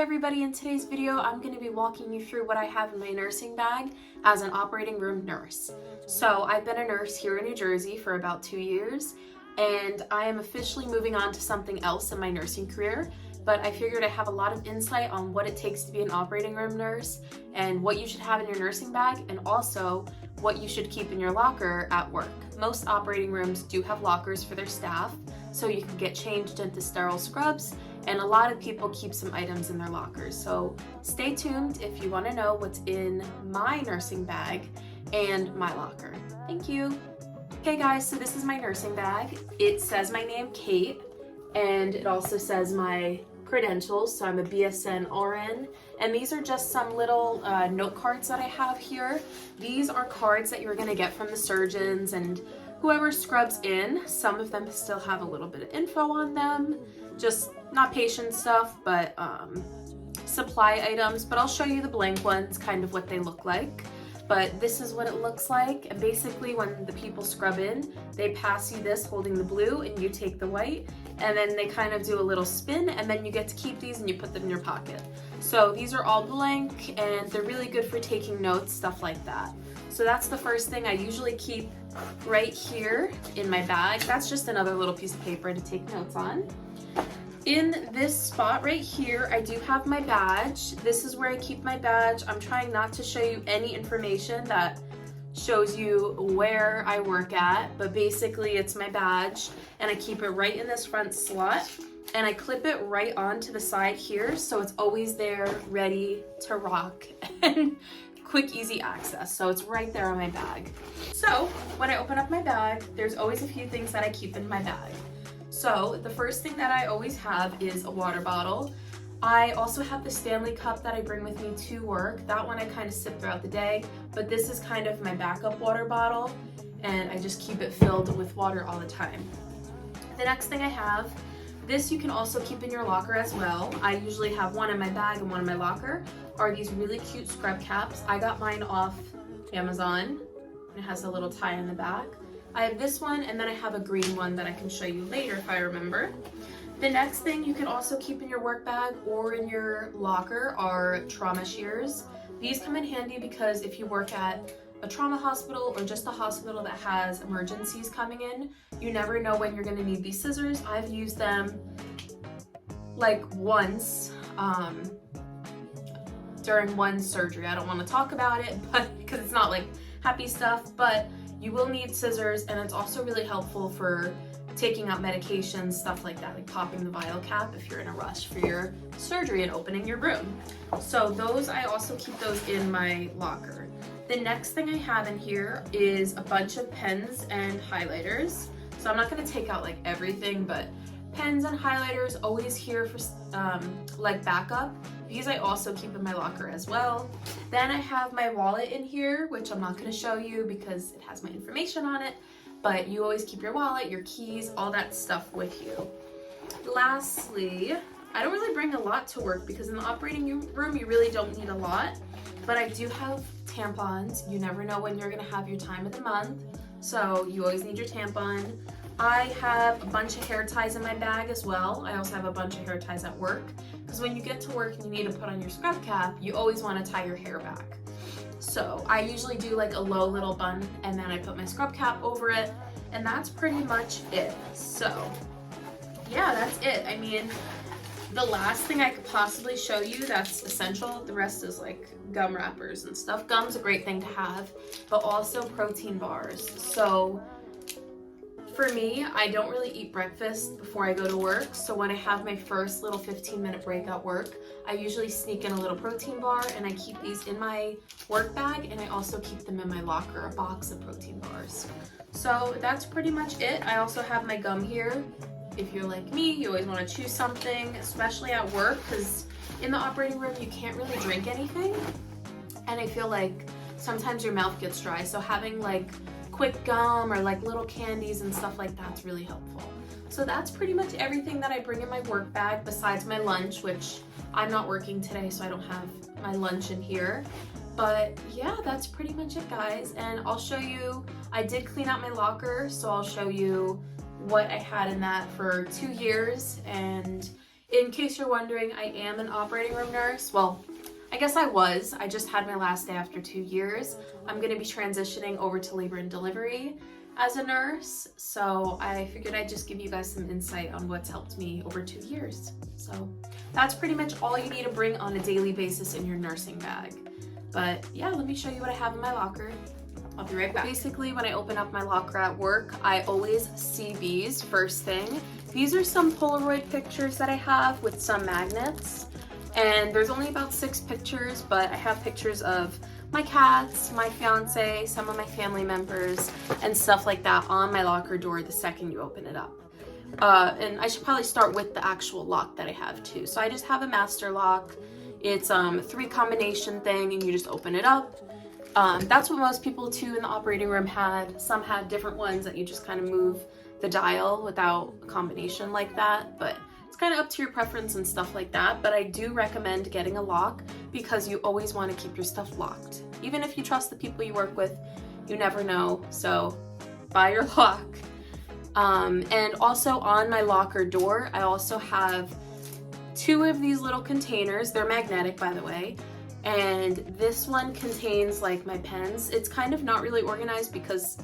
everybody, in today's video I'm going to be walking you through what I have in my nursing bag as an operating room nurse. So I've been a nurse here in New Jersey for about 2 years, and I am officially moving on to something else in my nursing career, but I figured I have a lot of insight on what it takes to be an operating room nurse and what you should have in your nursing bag, and also what you should keep in your locker at work. Most operating rooms do have lockers for their staff, so you can get changed into sterile scrubs, and a lot of people keep some items in their lockers. So stay tuned if you want to know what's in my nursing bag and my locker. Thank you. Okay guys, so this is my nursing bag. It says my name, Kate, and it also says my credentials. So I'm a BSN RN, and these are just some little note cards that I have here. These are cards that you're gonna get from the surgeons and whoever scrubs in. Some of them still have a little bit of info on them, just not patient stuff, but supply items. But I'll show you the blank ones, kind of what they look like. But this is what it looks like, and basically when the people scrub in, they pass you this holding the blue and you take the white, and then they kind of do a little spin, and then you get to keep these and you put them in your pocket. So these are all blank, and they're really good for taking notes, stuff like that. So that's the first thing I usually keep right here in my bag. That's just another little piece of paper to take notes on. In this spot right here, I do have my badge. This is where I keep my badge. I'm trying not to show you any information that shows you where I work at, but basically it's my badge, and I keep it right in this front slot, and I clip it right onto the side here, so it's always there, ready to rock, and quick, easy access. So it's right there on my bag. So when I open up my bag, there's always a few things that I keep in my bag. So the first thing that I always have is a water bottle. I also have the Stanley cup that I bring with me to work. That one I kind of sip throughout the day, but this is kind of my backup water bottle, and I just keep it filled with water all the time. The next thing I have, this you can also keep in your locker as well. I usually have one in my bag and one in my locker, are these really cute scrub caps. I got mine off Amazon. It has a little tie in the back. I have this one, and then I have a green one that I can show you later if I remember. The next thing you can also keep in your work bag or in your locker are trauma shears. These come in handy because if you work at a trauma hospital or just a hospital that has emergencies coming in, you never know when you're going to need these scissors. I've used them like once during one surgery. I don't want to talk about it, but because it's not like happy stuff, but you will need scissors, and it's also really helpful for taking out medications, stuff like that, like popping the vial cap if you're in a rush for your surgery and opening your room. So those, I also keep those in my locker. The next thing I have in here is a bunch of pens and highlighters. So I'm not going to take out like everything, but pens and highlighters always here for like backup. These I also keep in my locker as well. Then I have my wallet in here, which I'm not going to show you because it has my information on it, but you always keep your wallet, your keys, all that stuff with you. Lastly, I don't really bring a lot to work because in the operating room you really don't need a lot, but I do have tampons. You never know when you're going to have your time of the month, so you always need your tampon. I have a bunch of hair ties in my bag as well. I also have a bunch of hair ties at work, because when you get to work and you need to put on your scrub cap, you always want to tie your hair back. So I usually do like a low little bun, and then I put my scrub cap over it, and that's pretty much it. So yeah, that's it. I mean, the last thing I could possibly show you that's essential, the rest is like gum wrappers and stuff. Gum's a great thing to have, but also protein bars. So for me, I don't really eat breakfast before I go to work, so when I have my first little 15-minute break at work, I usually sneak in a little protein bar, and I keep these in my work bag, and I also keep them in my locker, a box of protein bars. So that's pretty much it. I also have my gum here. If you're like me, you always want to chew something, especially at work, because in the operating room you can't really drink anything, and I feel like sometimes your mouth gets dry, so having like quick gum or like little candies and stuff like that's really helpful. So that's pretty much everything that I bring in my work bag besides my lunch, which I'm not working today, so I don't have my lunch in here. But yeah, that's pretty much it, guys. And I'll show you, I did clean out my locker, so I'll show you what I had in that for 2 years, and In case you're wondering, I am an operating room nurse. Well, I guess I was. I just had my last day after 2 years. I'm going to be transitioning over to labor and delivery as a nurse. So I figured I'd just give you guys some insight on what's helped me over 2 years. So that's pretty much all you need to bring on a daily basis in your nursing bag. But yeah, let me show you what I have in my locker. I'll be right back. Basically, when I open up my locker at work, I always see these first thing. These are some Polaroid pictures that I have with some magnets. And there's only about 6 pictures, but I have pictures of my cats, my fiance, some of my family members, and stuff like that on my locker door the second you open it up. And I should probably start with the actual lock that I have too. So I just have a master lock. It's a 3 combination thing, and you just open it up. That's what most people too in the operating room had. Some had different ones that you just kind of move the dial without a combination like that, but it's kind of up to your preference and stuff like that. But I do recommend getting a lock because you always want to keep your stuff locked. Even if you trust the people you work with, you never know, so buy your lock. And also on my locker door, I also have 2 of these little containers. They're magnetic, by the way. And this one contains like my pens. It's kind of not really organized because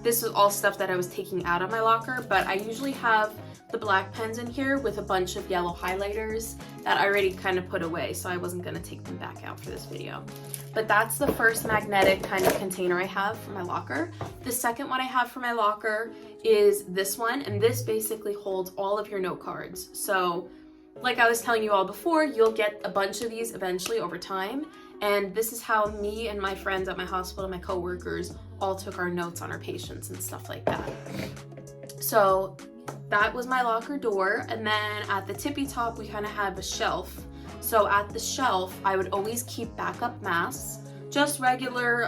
this is all stuff that I was taking out of my locker, but I usually have the black pens in here with a bunch of yellow highlighters that I already kind of put away, so I wasn't gonna take them back out for this video. But that's the first magnetic kind of container I have for my locker. The second one I have for my locker is this one, and this basically holds all of your note cards. So like I was telling you all before, you'll get a bunch of these eventually over time. And this is how me and my friends at my hospital, my coworkers, all took our notes on our patients and stuff like that. So that was my locker door. And then at the tippy top, we kind of have a shelf. So at the shelf, I would always keep backup masks, just regular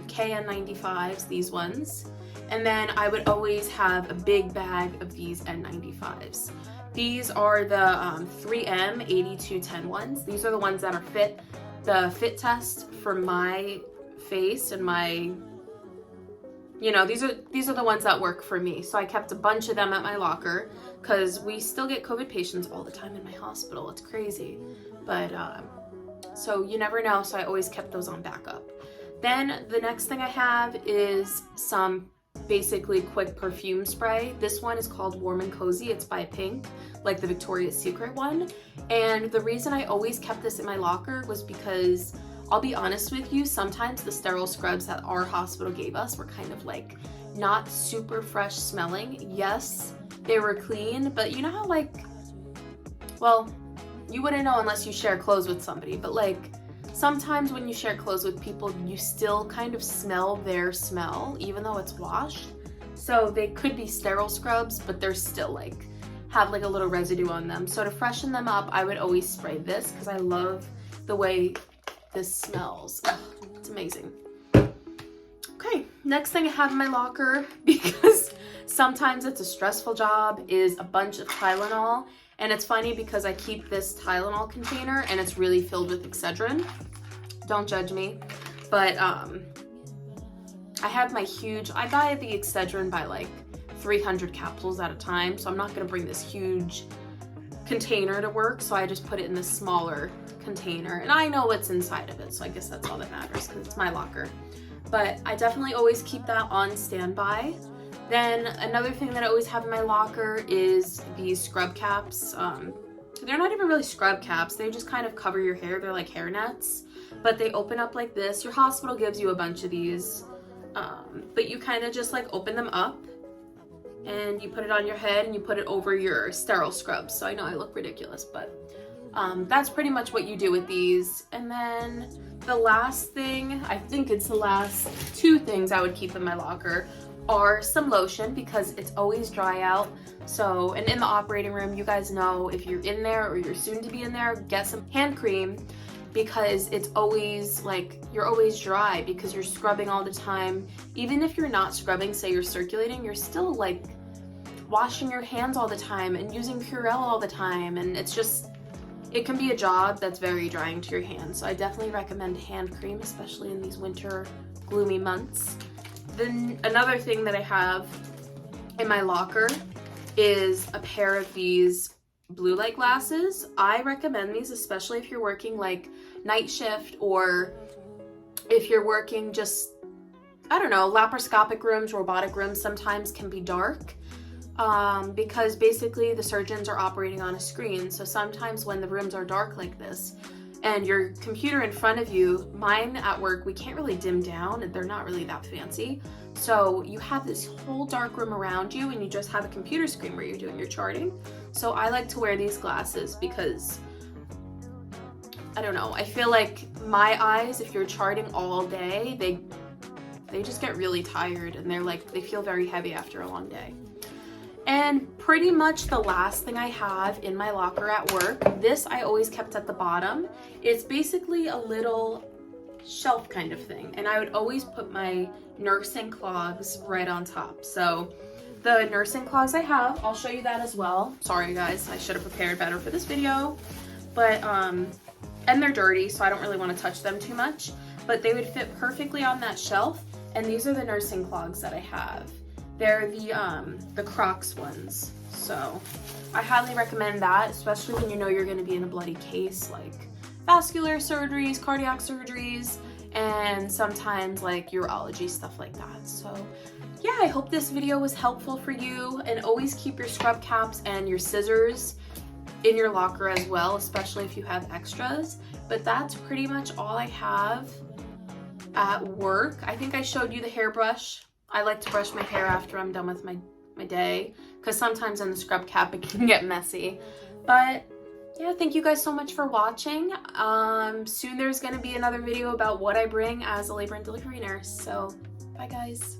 KN95s, these ones. And then I would always have a big bag of these N95s. These are the 3M 8210 ones. These are the ones that are the fit test for my face and my, you know, these are the ones that work for me. So I kept a bunch of them at my locker because we still get COVID patients all the time in my hospital. It's crazy. But so you never know. So I always kept those on backup. Then the next thing I have is some basically quick perfume spray. This one is called Warm and Cozy. It's by Pink, like the Victoria's Secret one. And the reason I always kept this in my locker was because, I'll be honest with you, sometimes the sterile scrubs that our hospital gave us were kind of like not super fresh smelling. Yes, they were clean, but you know how like, well, you wouldn't know unless you share clothes with somebody, but like sometimes when you share clothes with people, you still kind of smell their smell, even though it's washed. So they could be sterile scrubs, but they're still like, have like a little residue on them. So to freshen them up, I would always spray this because I love the way this smells. Ugh, it's amazing. Okay, next thing I have in my locker, because sometimes it's a stressful job, is a bunch of Tylenol. And it's funny because I keep this Tylenol container and it's really filled with Excedrin. Don't judge me. But I have my I buy the Excedrin by like 300 capsules at a time. So I'm not gonna bring this huge container to work. So I just put it in this smaller container. And I know what's inside of it. So I guess that's all that matters because it's my locker. But I definitely always keep that on standby. Then another thing that I always have in my locker is these scrub caps. They're not even really scrub caps. They just kind of cover your hair. They're like hair nets, but they open up like this. Your hospital gives you a bunch of these, but you kind of just like open them up and you put it on your head and you put it over your sterile scrubs. So I know I look ridiculous, but that's pretty much what you do with these. And then the last thing, I think it's the last 2 things I would keep in my locker, are some lotion because it's always dry out. So, and in the operating room, you guys know if you're in there or you're soon to be in there, get some hand cream because it's always like, you're always dry because you're scrubbing all the time. Even if you're not scrubbing, say you're circulating, you're still like washing your hands all the time and using Purell all the time. And it's just, it can be a job that's very drying to your hands. So I definitely recommend hand cream, especially in these winter gloomy months. Then another thing that I have in my locker is a pair of these blue light glasses. I recommend these, especially if you're working like night shift, or if you're working just, I don't know, laparoscopic rooms, robotic rooms sometimes can be dark. Because basically the surgeons are operating on a screen. So sometimes when the rooms are dark like this and your computer in front of you, mine at work, we can't really dim down and they're not really that fancy. So you have this whole dark room around you and you just have a computer screen where you're doing your charting. So I like to wear these glasses because, I don't know, I feel like my eyes, if you're charting all day, they just get really tired and they feel very heavy after a long day. And pretty much the last thing I have in my locker at work, this I always kept at the bottom. It's basically a little shelf kind of thing. And I would always put my nursing clogs right on top. So the nursing clogs I have, I'll show you that as well. Sorry guys, I should have prepared better for this video. But, and they're dirty, so I don't really want to touch them too much. But they would fit perfectly on that shelf. And these are the nursing clogs that I have. They're the Crocs ones, so I highly recommend that, especially when you know you're going to be in a bloody case, like vascular surgeries, cardiac surgeries, and sometimes like urology, stuff like that. So yeah, I hope this video was helpful for you, and always keep your scrub caps and your scissors in your locker as well, especially if you have extras. But that's pretty much all I have at work. I think I showed you the hairbrush. I like to brush my hair after I'm done with my day, because sometimes in the scrub cap it can get messy. But yeah, thank you guys so much for watching. Soon there's going to be another video about what I bring as a labor and delivery nurse. So bye guys.